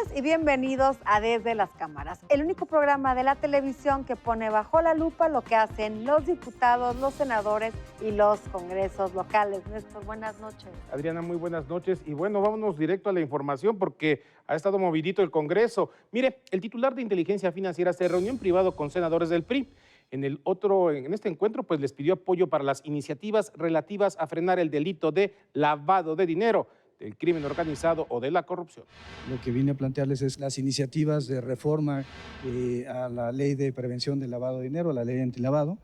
noches y bienvenidos a Desde las Cámaras, el único programa de la televisión que pone bajo la lupa lo que hacen los diputados, los senadores y los congresos locales. Néstor, buenas noches. Adriana, muy buenas noches. Y bueno, vámonos directo a la información porque ha estado movidito el Congreso. Mire, el titular de Inteligencia Financiera se reunió en privado con senadores del PRI. En este encuentro, pues les pidió apoyo para las iniciativas relativas a frenar el delito de lavado de dinero, del crimen organizado o de la corrupción. Lo que vine a plantearles es las iniciativas de reforma a la ley de prevención del lavado de dinero, a la ley antilavado,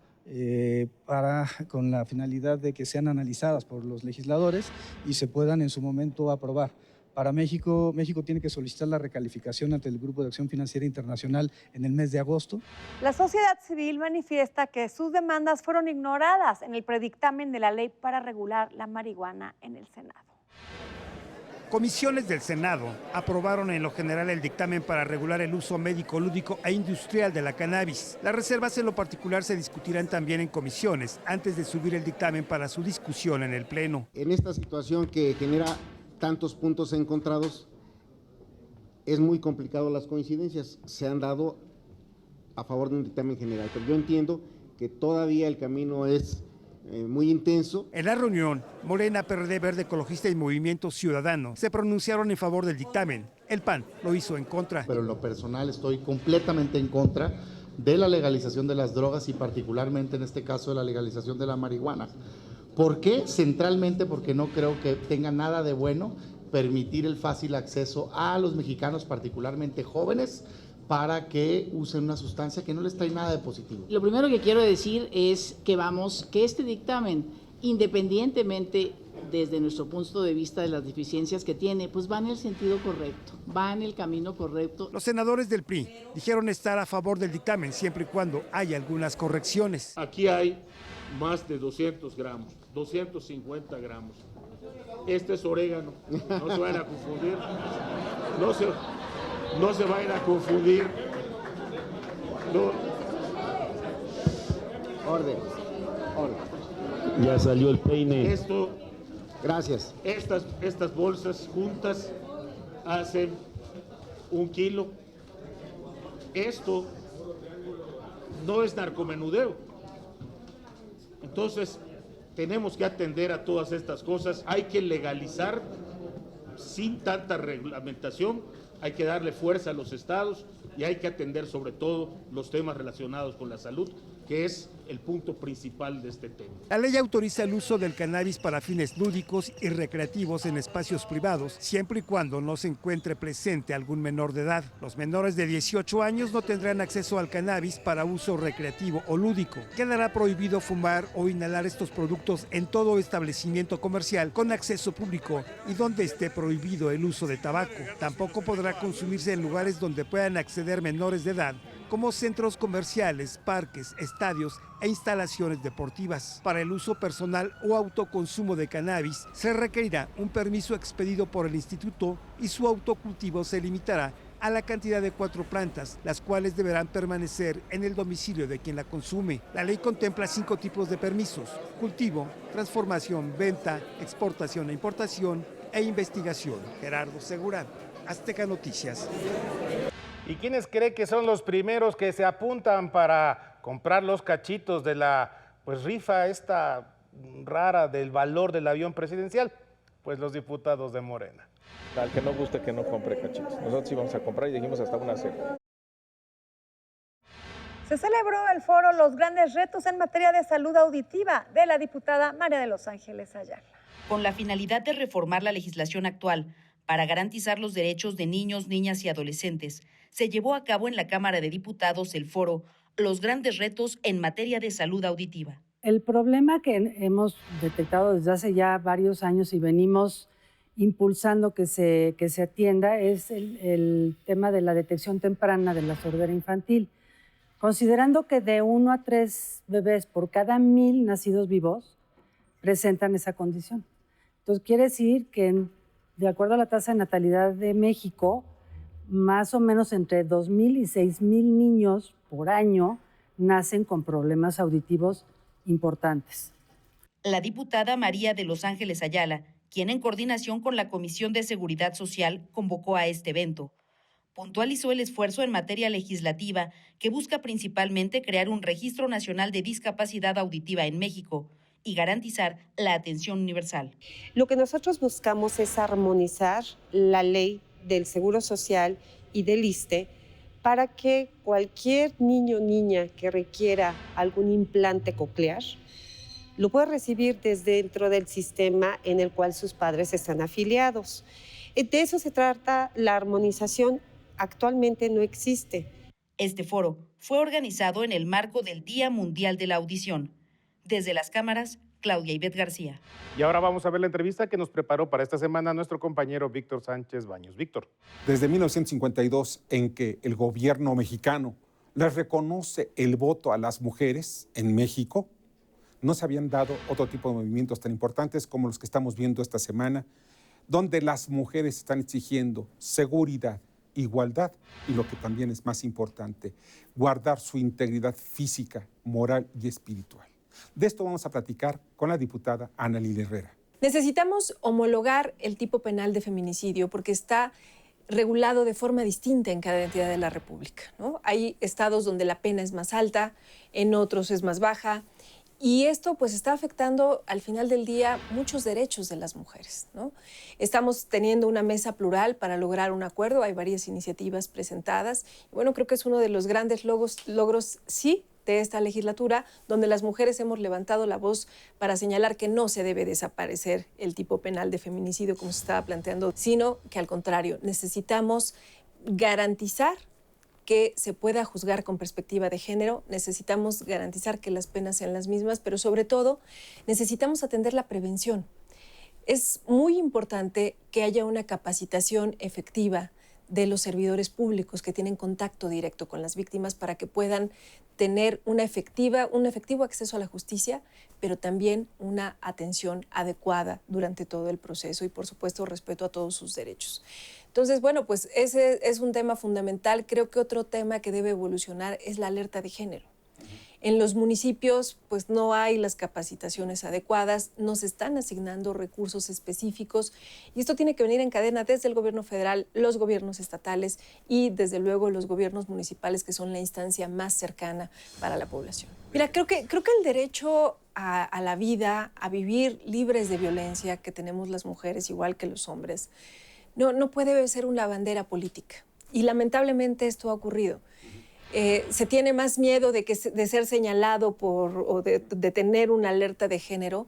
con la finalidad de que sean analizadas por los legisladores y se puedan en su momento aprobar. Para México tiene que solicitar la recalificación ante el Grupo de Acción Financiera Internacional en el mes de agosto. La sociedad civil manifiesta que sus demandas fueron ignoradas en el predictamen de la ley para regular la marihuana en el Senado. Comisiones del Senado aprobaron en lo general el dictamen para regular el uso médico, lúdico e industrial de la cannabis. Las reservas en lo particular se discutirán también en comisiones antes de subir el dictamen para su discusión en el Pleno. En esta situación que genera tantos puntos encontrados, es muy complicado las coincidencias. Se han dado a favor de un dictamen general, pero yo entiendo que todavía el camino es muy intenso. En la reunión, Morena, PRD, Verde Ecologista y Movimiento Ciudadano se pronunciaron en favor del dictamen. El PAN lo hizo en contra. Pero en lo personal estoy completamente en contra de la legalización de las drogas y particularmente en este caso de la legalización de la marihuana. ¿Por qué? Centralmente porque no creo que tenga nada de bueno permitir el fácil acceso a los mexicanos, particularmente jóvenes, para que usen una sustancia que no les trae nada de positivo. Lo primero que quiero decir es que este dictamen, independientemente desde nuestro punto de vista de las deficiencias que tiene, pues va en el sentido correcto, va en el camino correcto. Los senadores del PRI dijeron estar a favor del dictamen siempre y cuando haya algunas correcciones. Aquí hay más de 200 gramos, 250 gramos. Este es orégano, no se vayan a confundir. No se vayan a confundir. No. Orden. Ya salió el peine. Gracias. Estas bolsas juntas hacen 1 kilo. Esto no es narcomenudeo. Entonces, tenemos que atender a todas estas cosas. Hay que legalizar sin tanta reglamentación. Hay que darle fuerza a los estados y hay que atender sobre todo los temas relacionados con la salud, que es el punto principal de este tema. La ley autoriza el uso del cannabis para fines lúdicos y recreativos en espacios privados, siempre y cuando no se encuentre presente algún menor de edad. Los menores de 18 años no tendrán acceso al cannabis para uso recreativo o lúdico. Quedará prohibido fumar o inhalar estos productos en todo establecimiento comercial con acceso público y donde esté prohibido el uso de tabaco. Tampoco podrá consumirse en lugares donde puedan acceder menores de edad, como centros comerciales, parques, estadios e instalaciones deportivas. Para el uso personal o autoconsumo de cannabis, se requerirá un permiso expedido por el instituto y su autocultivo se limitará a la cantidad de 4 plantas, las cuales deberán permanecer en el domicilio de quien la consume. La ley contempla 5 tipos de permisos: cultivo, transformación, venta, exportación e importación e investigación. Gerardo Segura, Azteca Noticias. ¿Y quiénes cree que son los primeros que se apuntan para comprar los cachitos de la rifa esta rara del valor del avión presidencial? Pues los diputados de Morena. Al que no guste que no compre cachitos. Nosotros sí vamos a comprar y dijimos hasta una cena. Se celebró el foro Los Grandes Retos en materia de salud auditiva de la diputada María de los Ángeles Ayala. Con la finalidad de reformar la legislación actual para garantizar los derechos de niños, niñas y adolescentes, se llevó a cabo en la Cámara de Diputados el foro Los Grandes Retos en materia de salud auditiva. El problema que hemos detectado desde hace ya varios años y venimos impulsando que se atienda es el tema de la detección temprana de la sordera infantil. Considerando que de 1 a 3 bebés por cada 1000 nacidos vivos presentan esa condición. Entonces quiere decir que de acuerdo a la tasa de natalidad de México, más o menos entre 2,000 y 6,000 niños por año nacen con problemas auditivos importantes. La diputada María de los Ángeles Ayala, quien en coordinación con la Comisión de Seguridad Social convocó a este evento, Puntualizó el esfuerzo en materia legislativa que busca principalmente crear un registro nacional de discapacidad auditiva en México y garantizar la atención universal. Lo que nosotros buscamos es armonizar la ley del Seguro Social y del ISSSTE para que cualquier niño o niña que requiera algún implante coclear lo pueda recibir desde dentro del sistema en el cual sus padres están afiliados. De eso se trata la armonización. Actualmente no existe. Este foro fue organizado en el marco del Día Mundial de la Audición. Desde las cámaras, Claudia Ivette García. Y ahora vamos a ver la entrevista que nos preparó para esta semana nuestro compañero Víctor Sánchez Baños. Víctor. Desde 1952, en que el gobierno mexicano les reconoce el voto a las mujeres en México, no se habían dado otro tipo de movimientos tan importantes como los que estamos viendo esta semana, donde las mujeres están exigiendo seguridad, igualdad y, lo que también es más importante, guardar su integridad física, moral y espiritual. De esto vamos a platicar con la diputada Ana Lilia Herrera. Necesitamos homologar el tipo penal de feminicidio porque está regulado de forma distinta en cada entidad de la República, ¿no? Hay estados donde la pena es más alta, en otros es más baja. Y esto pues está afectando al final del día muchos derechos de las mujeres, ¿no? Estamos teniendo una mesa plural para lograr un acuerdo, hay varias iniciativas presentadas. Y bueno, creo que es uno de los grandes logros sí, de esta legislatura, donde las mujeres hemos levantado la voz para señalar que no se debe desaparecer el tipo penal de feminicidio como se estaba planteando, sino que al contrario, necesitamos garantizar que se pueda juzgar con perspectiva de género, necesitamos garantizar que las penas sean las mismas, pero sobre todo necesitamos atender la prevención. Es muy importante que haya una capacitación efectiva de los servidores públicos que tienen contacto directo con las víctimas para que puedan tener un efectivo acceso a la justicia, pero también una atención adecuada durante todo el proceso y, por supuesto, respeto a todos sus derechos. Entonces, bueno, pues ese es un tema fundamental. Creo que otro tema que debe evolucionar es la alerta de género. En los municipios, pues no hay las capacitaciones adecuadas, no se están asignando recursos específicos y esto tiene que venir en cadena desde el gobierno federal, los gobiernos estatales y desde luego los gobiernos municipales, que son la instancia más cercana para la población. Mira, creo que el derecho a la vida, a vivir libres de violencia que tenemos las mujeres igual que los hombres, no puede ser una bandera política y lamentablemente esto ha ocurrido. Se tiene más miedo de ser señalado o de tener una alerta de género.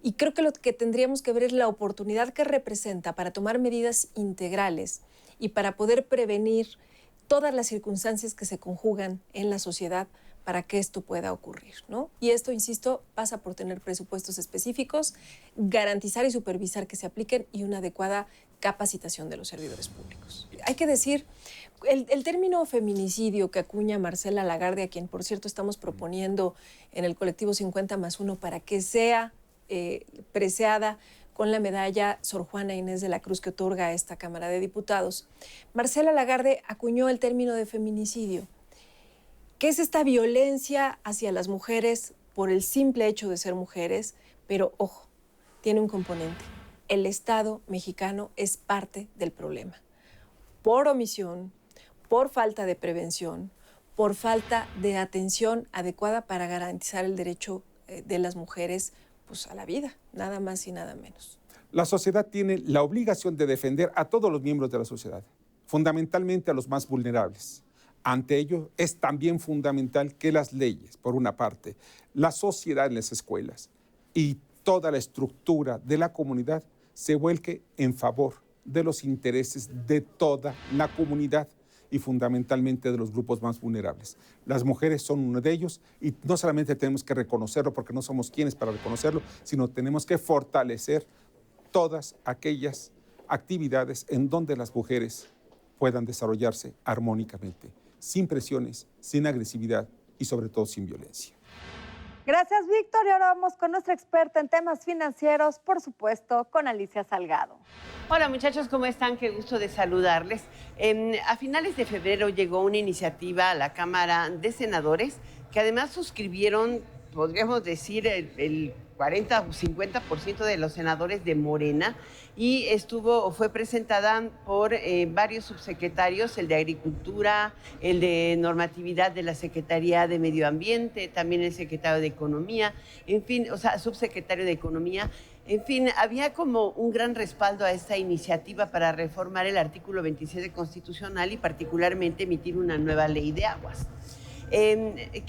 Y creo que lo que tendríamos que ver es la oportunidad que representa para tomar medidas integrales y para poder prevenir todas las circunstancias que se conjugan en la sociedad para que esto pueda ocurrir, ¿no? Y esto, insisto, pasa por tener presupuestos específicos, garantizar y supervisar que se apliquen y una adecuada capacitación de los servidores públicos. Hay que decir, el término feminicidio que acuña Marcela Lagarde, a quien, por cierto, estamos proponiendo en el colectivo 50+1 para que sea preciada con la medalla Sor Juana Inés de la Cruz que otorga esta Cámara de Diputados. Marcela Lagarde acuñó el término de feminicidio, que es esta violencia hacia las mujeres por el simple hecho de ser mujeres, pero ojo, tiene un componente. El Estado mexicano es parte del problema. Por omisión, por falta de prevención, por falta de atención adecuada para garantizar el derecho de las mujeres pues, a la vida, nada más y nada menos. La sociedad tiene la obligación de defender a todos los miembros de la sociedad, fundamentalmente a los más vulnerables. Ante ello, es también fundamental que las leyes, por una parte, la sociedad en las escuelas y toda la estructura de la comunidad se vuelque en favor de los intereses de toda la comunidad y fundamentalmente de los grupos más vulnerables. Las mujeres son uno de ellos y no solamente tenemos que reconocerlo porque no somos quienes para reconocerlo, sino tenemos que fortalecer todas aquellas actividades en donde las mujeres puedan desarrollarse armónicamente, sin presiones, sin agresividad y sobre todo sin violencia. Gracias, Víctor. Y ahora vamos con nuestra experta en temas financieros, por supuesto, con Alicia Salgado. Hola, muchachos, ¿cómo están? Qué gusto de saludarles. A finales de febrero llegó una iniciativa a la Cámara de Senadores que además suscribieron podríamos decir, el 40 o 50% de los senadores de Morena, y fue presentada por varios subsecretarios, el de Agricultura, el de Normatividad de la Secretaría de Medio Ambiente, también el secretario de Economía, en fin, o sea, subsecretario de Economía. En fin, había como un gran respaldo a esta iniciativa para reformar el artículo 27 constitucional y particularmente emitir una nueva ley de aguas.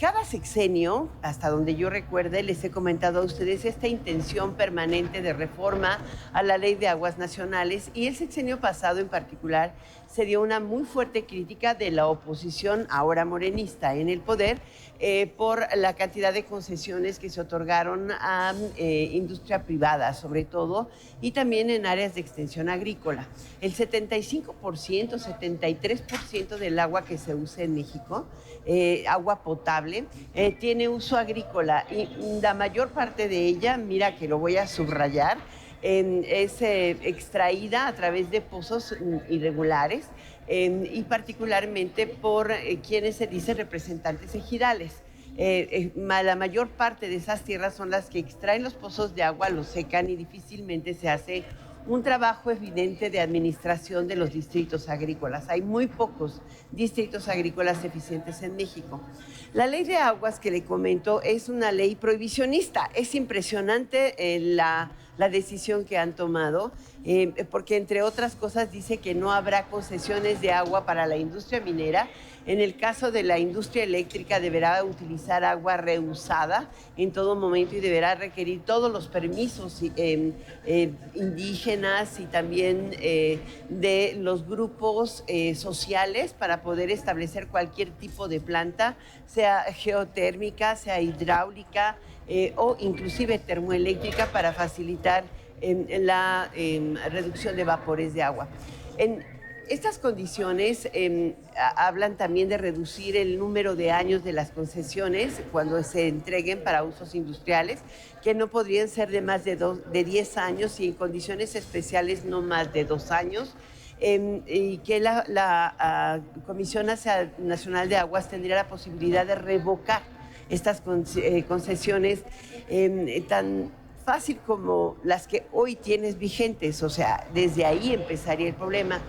Cada sexenio, hasta donde yo recuerde, les he comentado a ustedes esta intención permanente de reforma a la Ley de Aguas Nacionales, y el sexenio pasado en particular se dio una muy fuerte crítica de la oposición, ahora morenista, en el poder, por la cantidad de concesiones que se otorgaron a industria privada, sobre todo, y también en áreas de extensión agrícola. El 75%, 73% del agua que se usa en México, agua potable, tiene uso agrícola, y la mayor parte de ella, mira que lo voy a subrayar, es extraída a través de pozos irregulares y particularmente por quienes se dicen representantes ejidales. La mayor parte de esas tierras son las que extraen los pozos de agua, los secan y difícilmente se hace un trabajo evidente de administración de los distritos agrícolas. Hay muy pocos distritos agrícolas eficientes en México. La ley de aguas que le comento es una ley prohibicionista. Es impresionante la decisión que han tomado, porque entre otras cosas dice que no habrá concesiones de agua para la industria minera. En el caso de la industria eléctrica deberá utilizar agua reusada en todo momento y deberá requerir todos los permisos indígenas y también de los grupos sociales para poder establecer cualquier tipo de planta, sea geotérmica, sea hidráulica o inclusive termoeléctrica, para facilitar la reducción de vapores de agua. Estas condiciones hablan también de reducir el número de años de las concesiones cuando se entreguen para usos industriales, que no podrían ser de más de 10 años y en condiciones especiales no más de 2 años. Y que la Comisión Nacional de Aguas tendría la posibilidad de revocar estas concesiones tan fácil como las que hoy tienes vigentes. O sea, desde ahí empezaría el problema.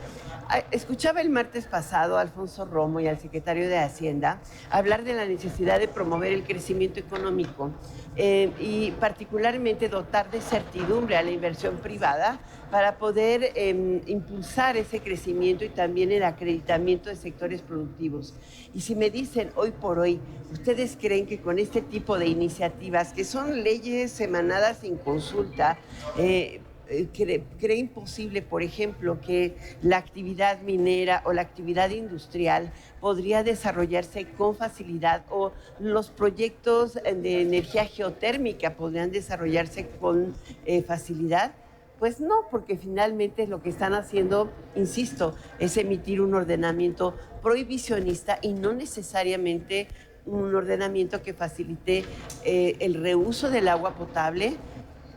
Escuchaba el martes pasado a Alfonso Romo y al secretario de Hacienda hablar de la necesidad de promover el crecimiento económico y particularmente dotar de certidumbre a la inversión privada para poder impulsar ese crecimiento y también el acreditamiento de sectores productivos. Y si me dicen hoy por hoy, ¿ustedes creen que con este tipo de iniciativas, que son leyes emanadas sin consulta, cree imposible, por ejemplo, que la actividad minera o la actividad industrial podría desarrollarse con facilidad, o los proyectos de energía geotérmica podrían desarrollarse con facilidad? Pues no, porque finalmente lo que están haciendo, insisto, es emitir un ordenamiento prohibicionista y no necesariamente un ordenamiento que facilite el reuso del agua potable,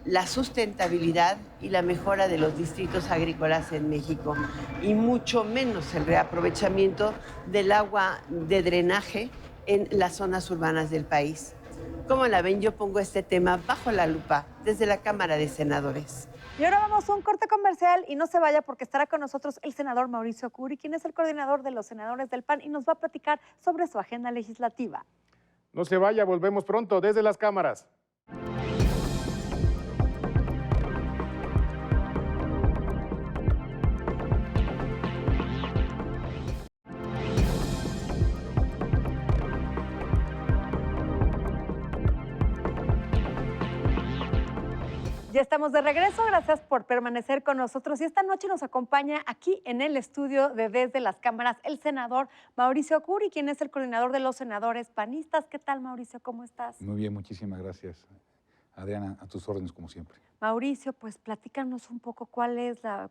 la sustentabilidad y la mejora de los distritos agrícolas en México, y mucho menos el reaprovechamiento del agua de drenaje en las zonas urbanas del país. ¿Cómo la ven? Yo pongo este tema bajo la lupa desde la Cámara de Senadores. Y ahora vamos a un corte comercial y no se vaya, porque estará con nosotros el senador Mauricio Curi, quien es el coordinador de los senadores del PAN y nos va a platicar sobre su agenda legislativa. No se vaya, volvemos pronto desde las cámaras. Ya estamos de regreso, gracias por permanecer con nosotros. Y esta noche nos acompaña aquí en el estudio de Desde las Cámaras el senador Mauricio Curi, quien es el coordinador de los senadores panistas. ¿Qué tal, Mauricio? ¿Cómo estás? Muy bien, muchísimas gracias, Adriana, a tus órdenes como siempre. Mauricio, pues platícanos un poco cuál es la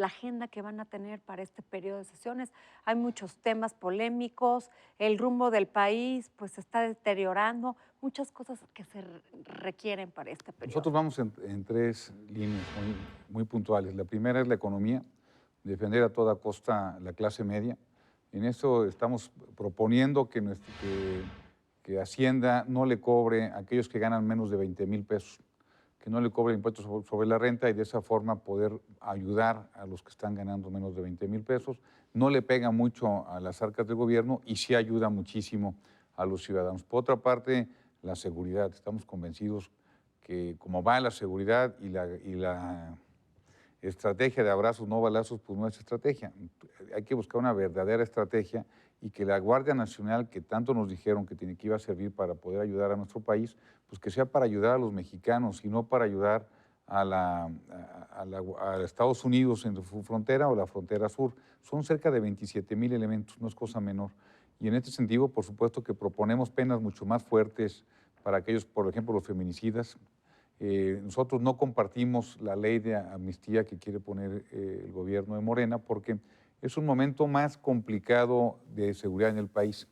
agenda que van a tener para este periodo de sesiones. Hay muchos temas polémicos, el rumbo del país pues se está deteriorando, muchas cosas que se requieren para este periodo. Nosotros vamos en tres líneas muy puntuales. La primera es la economía, defender a toda costa la clase media. En eso estamos proponiendo que que Hacienda no le cobre a aquellos que ganan menos de 20,000 pesos, que no le cobre impuestos sobre la renta y de esa forma poder ayudar a los que están ganando menos de 20,000 pesos. No le pega mucho a las arcas del gobierno y sí ayuda muchísimo a los ciudadanos. Por otra parte, la seguridad. Estamos convencidos que como va la seguridad y la estrategia de abrazos, no balazos, pues no es estrategia. Hay que buscar una verdadera estrategia y que la Guardia Nacional, que tanto nos dijeron que iba a servir para poder ayudar a nuestro país, pues que sea para ayudar a los mexicanos y no para ayudar a Estados Unidos en su frontera o la frontera sur. Son cerca de 27,000 elementos, no es cosa menor. Y en este sentido, por supuesto que proponemos penas mucho más fuertes para aquellos, por ejemplo, los feminicidas. Nosotros no compartimos la ley de amnistía que quiere poner el gobierno de Morena porque es un momento más complicado de seguridad en el país.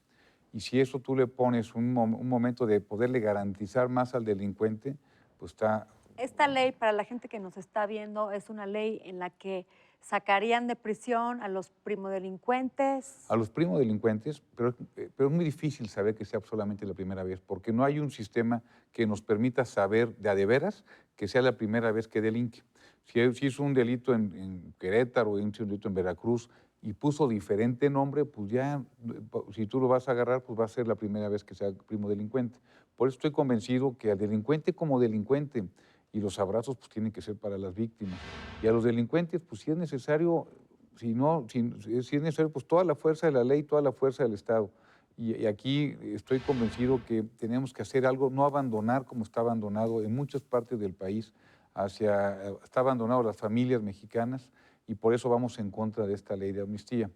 Y si eso tú le pones un momento de poderle garantizar más al delincuente, pues está... Esta ley, para la gente que nos está viendo, es una ley en la que sacarían de prisión a los primodelincuentes. A los primodelincuentes, pero es muy difícil saber que sea solamente la primera vez, porque no hay un sistema que nos permita saber de a de veras que sea la primera vez que delinque. Si hizo un delito en Querétaro o hizo un delito en Veracruz y puso diferente nombre, pues ya, si tú lo vas a agarrar, pues va a ser la primera vez que sea primodelincuente. Por eso estoy convencido que al delincuente como delincuente, y los abrazos pues tienen que ser para las víctimas. Y a los delincuentes, pues si es necesario, si es necesario, pues toda la fuerza de la ley, toda la fuerza del Estado. Y aquí estoy convencido que tenemos que hacer algo, no abandonar como está abandonado en muchas partes del país, está abandonado las familias mexicanas y por eso vamos en contra de esta ley de amnistía.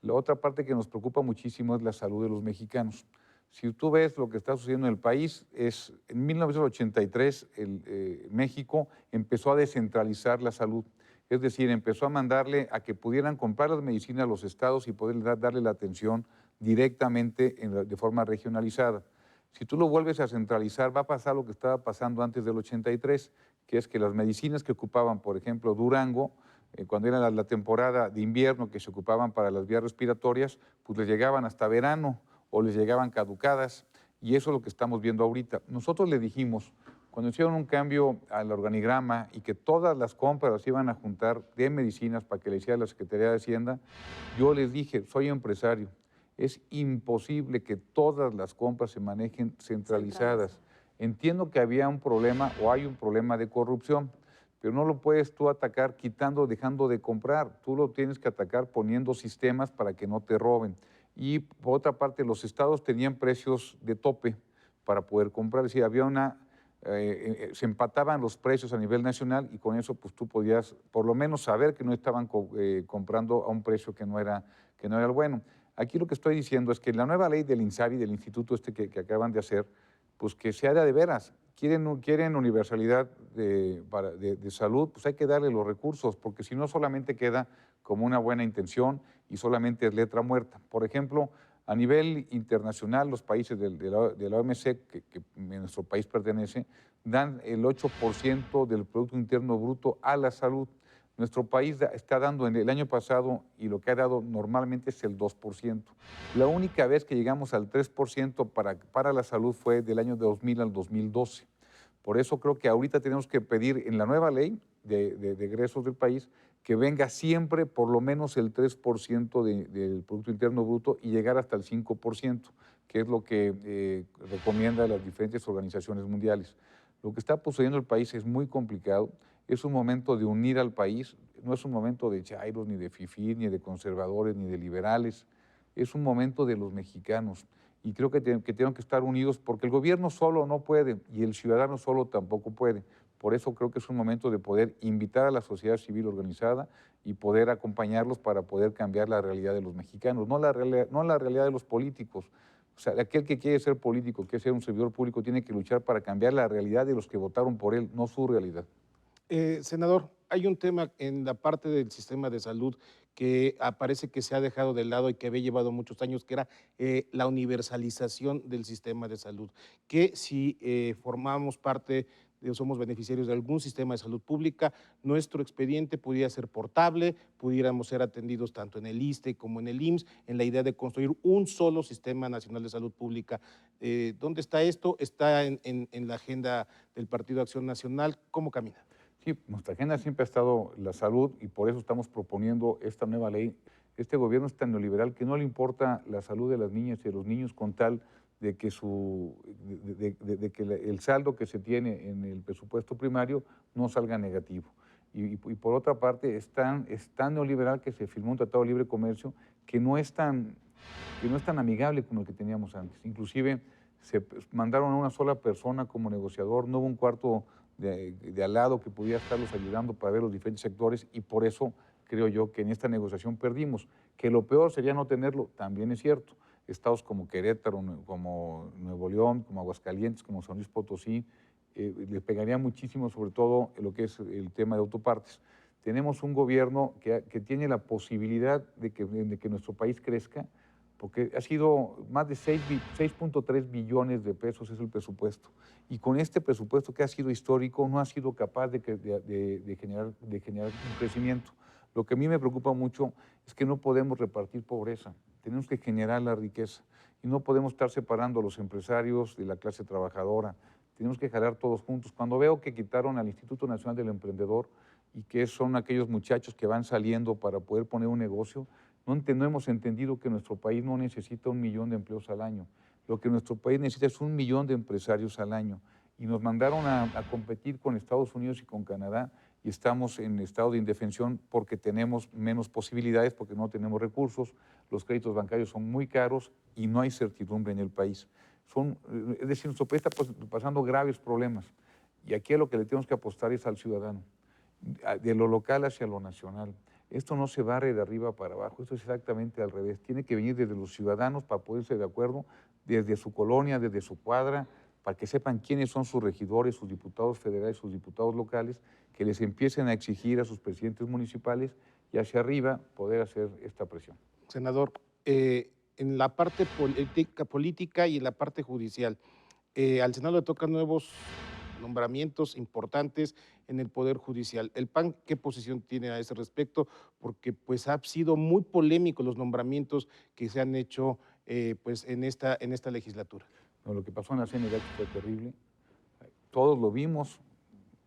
La otra parte que nos preocupa muchísimo es la salud de los mexicanos. Si tú ves lo que está sucediendo en el país, en 1983 México empezó a descentralizar la salud. Es decir, empezó a mandarle a que pudieran comprar las medicinas a los estados y poder darle la atención directamente de forma regionalizada. Si tú lo vuelves a centralizar, va a pasar lo que estaba pasando antes del 83, que es que las medicinas que ocupaban, por ejemplo, Durango, cuando era la temporada de invierno que se ocupaban para las vías respiratorias, pues les llegaban hasta verano, o les llegaban caducadas, y eso es lo que estamos viendo ahorita. Nosotros le dijimos, cuando hicieron un cambio al organigrama y que todas las compras las iban a juntar de medicinas para que le hiciera la Secretaría de Hacienda, yo les dije, soy empresario, es imposible que todas las compras se manejen centralizadas. Entiendo que había un problema o hay un problema de corrupción, pero no lo puedes tú atacar dejando de comprar. Tú lo tienes que atacar poniendo sistemas para que no te roben. Y por otra parte, los estados tenían precios de tope para poder comprar. Es decir, se empataban los precios a nivel nacional y con eso pues tú podías por lo menos saber que no estaban comprando a un precio que no era el bueno. Aquí lo que estoy diciendo es que la nueva ley del INSABI, del instituto que acaban de hacer, pues que sea de veras. Quieren universalidad de salud, pues hay que darle los recursos, porque si no solamente queda como una buena intención y solamente es letra muerta. Por ejemplo, a nivel internacional, los países de la OMC, que nuestro país pertenece, dan el 8% del Producto Interno Bruto a la salud. Nuestro país está dando en el año pasado, y lo que ha dado normalmente es el 2%. La única vez que llegamos al 3% para la salud fue del año 2000 al 2012. Por eso creo que ahorita tenemos que pedir en la nueva ley de egresos del país que venga siempre por lo menos el 3% del Producto Interno Bruto y llegar hasta el 5%, que es lo que recomiendan las diferentes organizaciones mundiales. Lo que está sucediendo en el país es muy complicado. Es un momento de unir al país, no es un momento de chairos, ni de fifís, ni de conservadores, ni de liberales. Es un momento de los mexicanos. Y creo que tenemos que estar unidos porque el gobierno solo no puede y el ciudadano solo tampoco puede. Por eso creo que es un momento de poder invitar a la sociedad civil organizada y poder acompañarlos para poder cambiar la realidad de los mexicanos, no la realidad de los políticos. O sea, aquel que quiere ser político, que ser un servidor público, tiene que luchar para cambiar la realidad de los que votaron por él, no su realidad. Senador, hay un tema en la parte del sistema de salud que parece que se ha dejado de lado y que había llevado muchos años, que era la universalización del sistema de salud, que si formamos parte somos beneficiarios de algún sistema de salud pública, nuestro expediente pudiera ser portable, pudiéramos ser atendidos tanto en el ISSSTE como en el IMSS, en la idea de construir un solo sistema nacional de salud pública. ¿Dónde está esto? Está en la agenda del Partido Acción Nacional. ¿Cómo camina? Sí, nuestra agenda siempre ha estado la salud y por eso estamos proponiendo esta nueva ley. Este gobierno es tan neoliberal que no le importa la salud de las niñas y de los niños con tal de que, el saldo que se tiene en el presupuesto primario no salga negativo. Y por otra parte, es tan neoliberal que se firmó un tratado de libre comercio que no es tan amigable como el que teníamos antes. Inclusive se mandaron a una sola persona como negociador, no hubo un cuarto de al lado que pudiera estarlos ayudando para ver los diferentes sectores y por eso creo yo que en esta negociación perdimos. Que lo peor sería no tenerlo, también es cierto. Estados como Querétaro, como Nuevo León, como Aguascalientes, como San Luis Potosí, les pegaría muchísimo, sobre todo lo que es el tema de autopartes. Tenemos un gobierno que tiene la posibilidad de que nuestro país crezca, porque ha sido más de 6.3 billones de pesos es el presupuesto. Y con este presupuesto que ha sido histórico, no ha sido capaz de generar un crecimiento. Lo que a mí me preocupa mucho es que no podemos repartir pobreza, tenemos que generar la riqueza y no podemos estar separando a los empresarios de la clase trabajadora, tenemos que jalar todos juntos. Cuando veo que quitaron al Instituto Nacional del Emprendedor y que son aquellos muchachos que van saliendo para poder poner un negocio, no hemos entendido que nuestro país no necesita 1 millón de empleos al año, lo que nuestro país necesita es 1 millón de empresarios al año y nos mandaron a competir con Estados Unidos y con Canadá y estamos en estado de indefensión porque tenemos menos posibilidades, porque no tenemos recursos, los créditos bancarios son muy caros y no hay certidumbre en el país. Es decir, nuestro país está pasando graves problemas y aquí a lo que le tenemos que apostar es al ciudadano, de lo local hacia lo nacional. Esto no se barre de arriba para abajo, esto es exactamente al revés. Tiene que venir desde los ciudadanos para ponerse de acuerdo, desde su colonia, desde su cuadra, para que sepan quiénes son sus regidores, sus diputados federales, sus diputados locales, que les empiecen a exigir a sus presidentes municipales y hacia arriba poder hacer esta presión. Senador, en la parte política y en la parte judicial, al Senado le tocan nuevos nombramientos importantes en el Poder Judicial. ¿El PAN qué posición tiene a ese respecto? Porque pues ha sido muy polémico los nombramientos que se han hecho pues en esta legislatura. No, lo que pasó en la CNDH fue terrible. Todos lo vimos,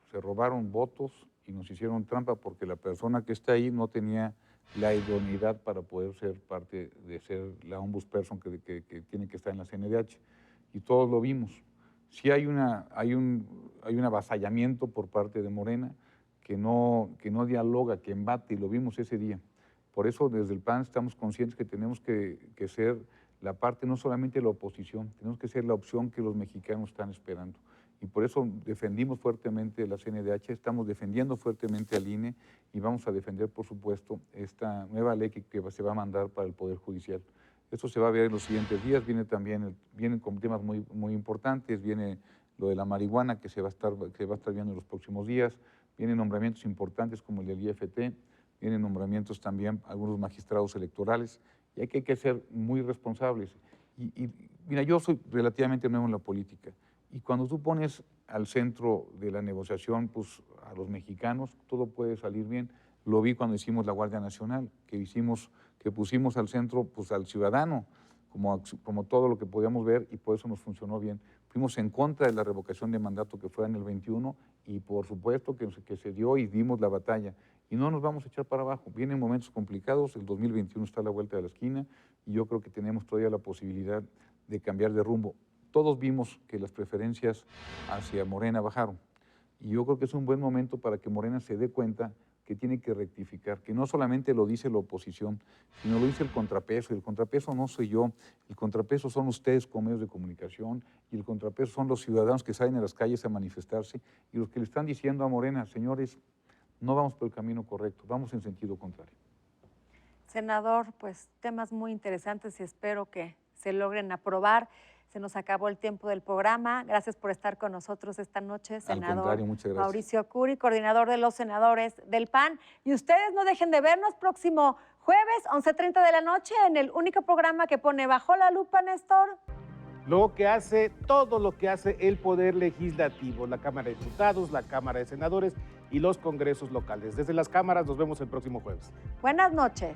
se robaron votos y nos hicieron trampa porque la persona que está ahí no tenía la idoneidad para poder ser parte de ser la ombudsperson que tiene que estar en la CNDH. Y todos lo vimos. Sí hay un avasallamiento por parte de Morena que no dialoga, que embate, y lo vimos ese día. Por eso desde el PAN estamos conscientes que tenemos que ser la parte, no solamente la oposición, tenemos que ser la opción que los mexicanos están esperando. Y por eso defendimos fuertemente la CNDH, estamos defendiendo fuertemente al INE y vamos a defender, por supuesto, esta nueva ley que se va a mandar para el Poder Judicial. Esto se va a ver en los siguientes días, vienen con temas muy, muy importantes, viene lo de la marihuana que se va a estar viendo en los próximos días, vienen nombramientos importantes como el del IFT, vienen nombramientos también algunos magistrados electorales, y hay que ser muy responsables. Y mira, yo soy relativamente nuevo en la política, y cuando tú pones al centro de la negociación pues, a los mexicanos, todo puede salir bien. Lo vi cuando hicimos la Guardia Nacional, que pusimos al centro pues, al ciudadano, como todo lo que podíamos ver, y por eso nos funcionó bien. Fuimos en contra de la revocación de mandato que fue en el 21, y por supuesto que se dio y dimos la batalla. Y no nos vamos a echar para abajo. Vienen momentos complicados, el 2021 está a la vuelta de la esquina, y yo creo que tenemos todavía la posibilidad de cambiar de rumbo. Todos vimos que las preferencias hacia Morena bajaron, y yo creo que es un buen momento para que Morena se dé cuenta que tiene que rectificar, que no solamente lo dice la oposición, sino lo dice el contrapeso, y el contrapeso no soy yo, el contrapeso son ustedes como medios de comunicación, y el contrapeso son los ciudadanos que salen a las calles a manifestarse, y los que le están diciendo a Morena, señores, no vamos por el camino correcto, vamos en sentido contrario. Senador, pues temas muy interesantes y espero que se logren aprobar. Se nos acabó el tiempo del programa. Gracias por estar con nosotros esta noche, senador. Al contrario, muchas gracias. Mauricio Curi, coordinador de los senadores del PAN. Y ustedes no dejen de vernos próximo jueves, 11:30 de la noche, en el único programa que pone bajo la lupa, Néstor. todo lo que hace el Poder Legislativo, la Cámara de Diputados, la Cámara de Senadores y los congresos locales. Desde las cámaras nos vemos el próximo jueves. Buenas noches.